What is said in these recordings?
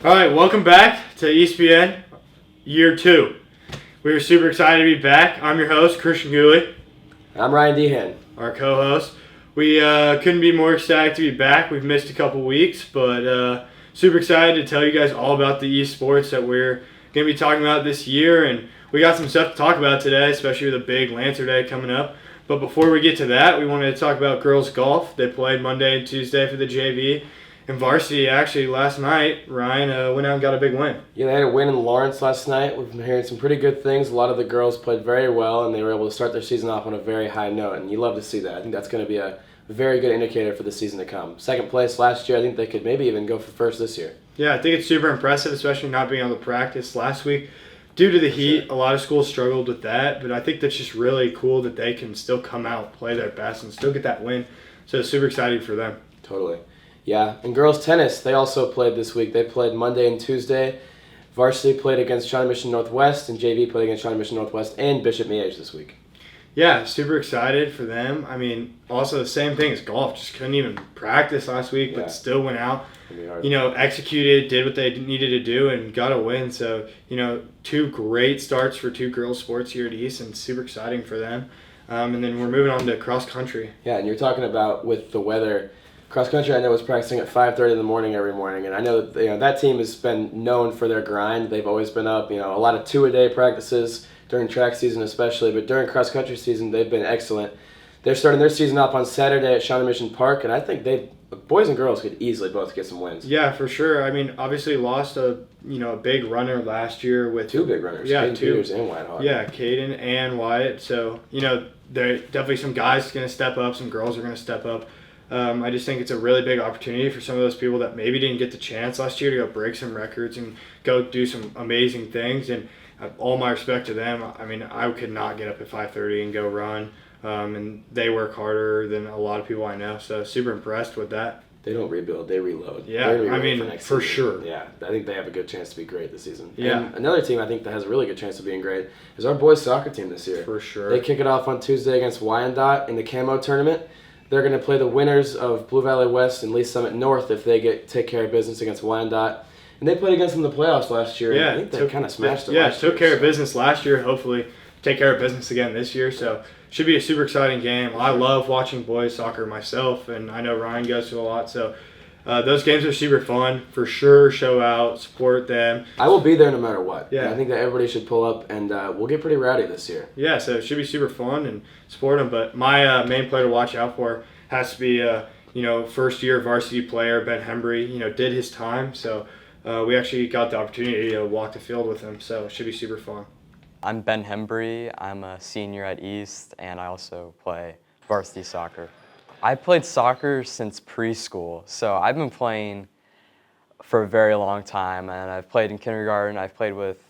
All right, welcome back to EastPN Year 2. We are super excited to be back. I'm your host, Christian Gooley. I'm Ryan Dehan. Our co-host. We couldn't be more excited to be back. We've missed a couple weeks, but super excited to tell you guys all about the esports that we're going to be talking about this year. And we got some stuff to talk about today, especially with a big Lancer Day coming up. But before we get to that, we wanted to talk about girls golf. They played Monday and Tuesday for the JV. And varsity, actually, last night, Ryan went out and got a big win. Yeah, they had a win in Lawrence last night. We've been hearing some pretty good things. A lot of the girls played very well, and they were able to start their season off on a very high note. And you love to see that. I think that's going to be a very good indicator for the season to come. Second place last year. I think they could maybe even go for first this year. Yeah, I think it's super impressive, especially not being able to practice last week. Due to the heat, a lot of schools struggled with that, but I think that's just really cool that they can still come out, play their best, and still get that win. So it's super exciting for them. Totally. Yeah, and girls tennis, they also played this week. They played Monday and Tuesday. Varsity played against Shawnee Mission Northwest, and JV played against Shawnee Mission Northwest and Bishop Miege this week. Yeah, super excited for them. I mean, also the same thing as golf. Just couldn't even practice last week, but still went out. Executed, did what they needed to do, and got a win. So, two great starts for two girls' sports here at East, and super exciting for them. And then we're moving on to cross country. Yeah, and you're talking about with the weather. Cross country, I know, was practicing at 5:30 in the morning every morning, and I know that that team has been known for their grind. They've always been up, a lot of 2-a-day practices during track season especially, but during cross country season they've been excellent. They're starting their season off on Saturday at Shawnee Mission Park, and I think boys and girls could easily both get some wins. Yeah, for sure. I mean, obviously lost a big runner last year with two big runners. Yeah, Caden Peters and Wyatt Hawk. Yeah, Caden and Wyatt. So there definitely some guys going to step up, some girls are going to step up. I just think it's a really big opportunity for some of those people that maybe didn't get the chance last year to go break some records and go do some amazing things. And all my respect to them. I mean, I could not get up at 5:30 and go run. And they work harder than a lot of people I know. So super impressed with that. They don't rebuild, they reload. Yeah, I mean, for sure. Yeah, I think they have a good chance to be great this season. Yeah. And another team I think that has a really good chance of being great is our boys soccer team this year. For sure. They kick it off on Tuesday against Wyandotte in the Camo tournament. They're going to play the winners of Blue Valley West and Lee Summit North if they take care of business against Wyandotte. And they played against them in the playoffs last year. Yeah, I think they kind of smashed them last took year. care of business last year. Hopefully take care of business again this year. So should be a super exciting game. I love watching boys soccer myself, and I know Ryan goes to a lot. So those games are super fun. For sure, show out, support them. I will be there no matter what. Yeah. I think that everybody should pull up, and we'll get pretty rowdy this year. Yeah, so it should be super fun and support them. But my main player to watch out for has to be, first-year varsity player, Ben Hembree. Did his time. So we actually got the opportunity to walk the field with him. So it should be super fun. I'm Ben Hembree. I'm a senior at East, and I also play varsity soccer. I played soccer since preschool, so I've been playing for a very long time, and I've played in kindergarten. I've played with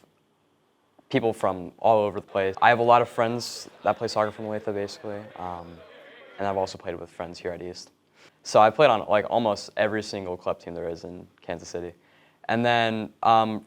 people from all over the place. I have a lot of friends that play soccer from Olathe, basically, and I've also played with friends here at East. So I played on almost every single club team there is in Kansas City. And then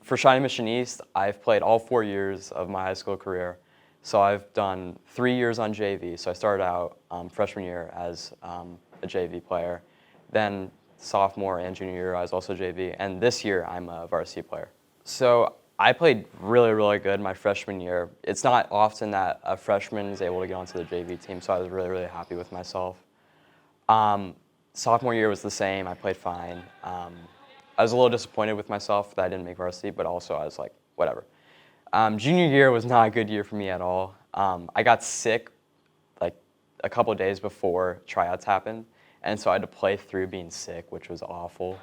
for Shawnee Mission East, I've played all 4 years of my high school career. So I've done 3 years on JV. So I started out freshman year as a JV player. Then sophomore and junior year, I was also JV. And this year, I'm a varsity player. So I played really, really good my freshman year. It's not often that a freshman is able to get onto the JV team, so I was really, really happy with myself. Sophomore year was the same. I played fine. I was a little disappointed with myself that I didn't make varsity, but also I was like, whatever. Junior year was not a good year for me at all. I got sick a couple of days before tryouts happened, and so I had to play through being sick, which was awful.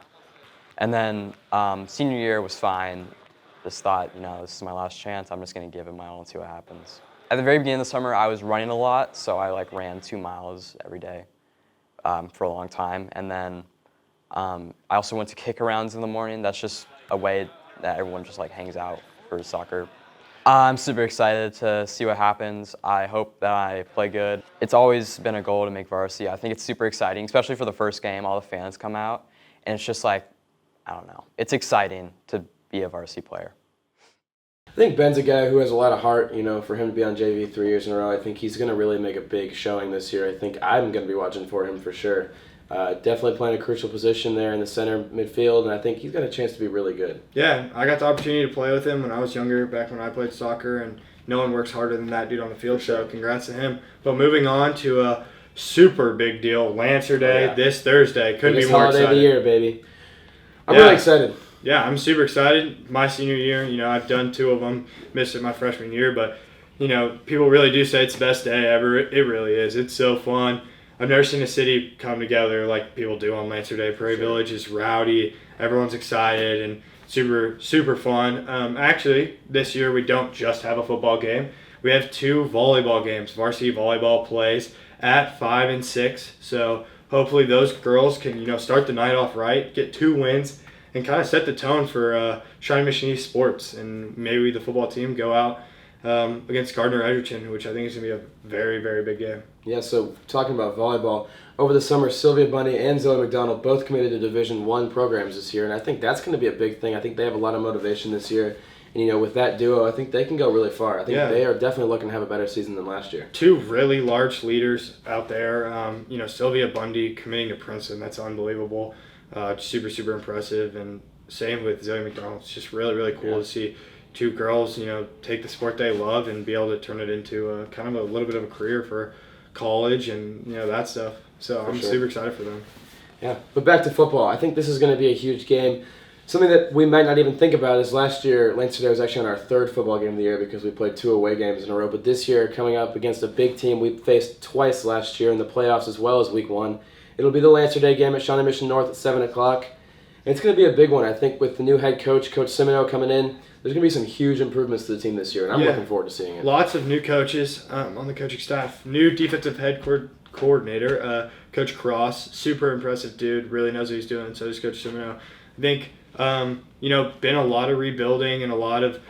And then senior year was fine. Just thought, this is my last chance. I'm just going to give it my all and see what happens. At the very beginning of the summer, I was running a lot, so I ran 2 miles every day for a long time. And then I also went to kick-arounds in the morning. That's just a way that everyone just hangs out for soccer. I'm super excited to see what happens. I hope that I play good. It's always been a goal to make varsity. I think it's super exciting, especially for the first game. All the fans come out, and it's just I don't know. It's exciting to be a varsity player. I think Ben's a guy who has a lot of heart, for him to be on JV 3 years in a row. I think he's going to really make a big showing this year. I think I'm going to be watching for him for sure. Definitely playing a crucial position there in the center midfield, and I think he's got a chance to be really good. Yeah, I got the opportunity to play with him when I was younger, back when I played soccer, and no one works harder than that dude on the field, so congrats to him. But moving on to a super big deal, Lancer Day this Thursday. Couldn't be more excited. Holiday of the year, baby. I'm really excited. Yeah, I'm super excited. My senior year, I've done 2 of them, missed it my freshman year, but, people really do say it's the best day ever. It really is. It's so fun. I've never seen a city come together like people do on Lancer Day. Prairie Village is rowdy. Everyone's excited and super, super fun. Actually, this year we don't just have a football game. We have 2 volleyball games. Varsity volleyball plays at 5 and 6. So hopefully those girls can, start the night off right, get 2 wins, and kind of set the tone for Shawnee Mission East sports. And maybe the football team go out against Gardner Edgerton, which I think is going to be a very, very big game. Yeah, so talking about volleyball, over the summer, Sylvia Bundy and Zoe McDonald both committed to Division I programs this year, and I think that's going to be a big thing. I think they have a lot of motivation this year, and with that duo, I think they can go really far. I think they are definitely looking to have a better season than last year. 2 really large leaders out there. Sylvia Bundy committing to Preston, that's unbelievable. Super, super impressive, and same with Zoe McDonald. It's just really, really cool to see 2 girls, take the sport they love and be able to turn it into kind of a little bit of a career for college and, that stuff. So I'm super excited for them. Yeah, but back to football. I think this is going to be a huge game. Something that we might not even think about is last year, Lancer Day was actually on our 3rd football game of the year because we played 2 away games in a row. But this year, coming up against a big team we faced twice last year in the playoffs as well as week 1, it'll be the Lancer Day game at Shawnee Mission North at 7 o'clock. And it's going to be a big one. I think with the new head coach, Coach Simino, coming in, there's going to be some huge improvements to the team this year, and I'm looking forward to seeing it. Lots of new coaches on the coaching staff. New defensive head coordinator, Coach Cross. Super impressive dude. Really knows what he's doing, and so does Coach Simino. I think, been a lot of rebuilding and a lot of,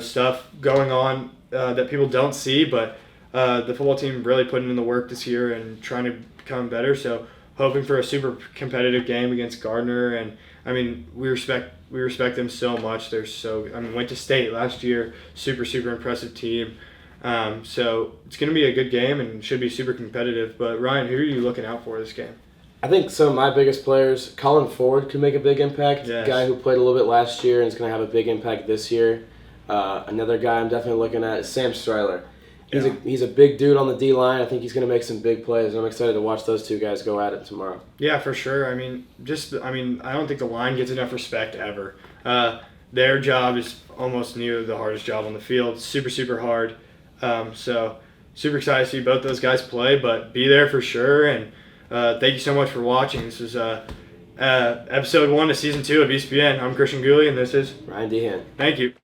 stuff going on that people don't see, but the football team really putting in the work this year and trying to become better. So hoping for a super competitive game against Gardner, and we respect them so much. They're went to state last year. Super, super impressive team. So it's going to be a good game and should be super competitive. But Ryan, who are you looking out for this game? I think some of my biggest players, Colin Ford could make a big impact. Yes. Guy who played a little bit last year and is going to have a big impact this year. Another guy I'm definitely looking at is Sam Stryler. He's a big dude on the D-line. I think he's going to make some big plays. I'm excited to watch those 2 guys go at it tomorrow. Yeah, for sure. I don't think the line gets enough respect ever. Their job is almost near the hardest job on the field. Super, super hard. So super excited to see both those guys play, but be there for sure. And thank you so much for watching. This is episode 1 of season 2 of EastPN. I'm Christian Gooley, and this is Ryan Dehan. Thank you.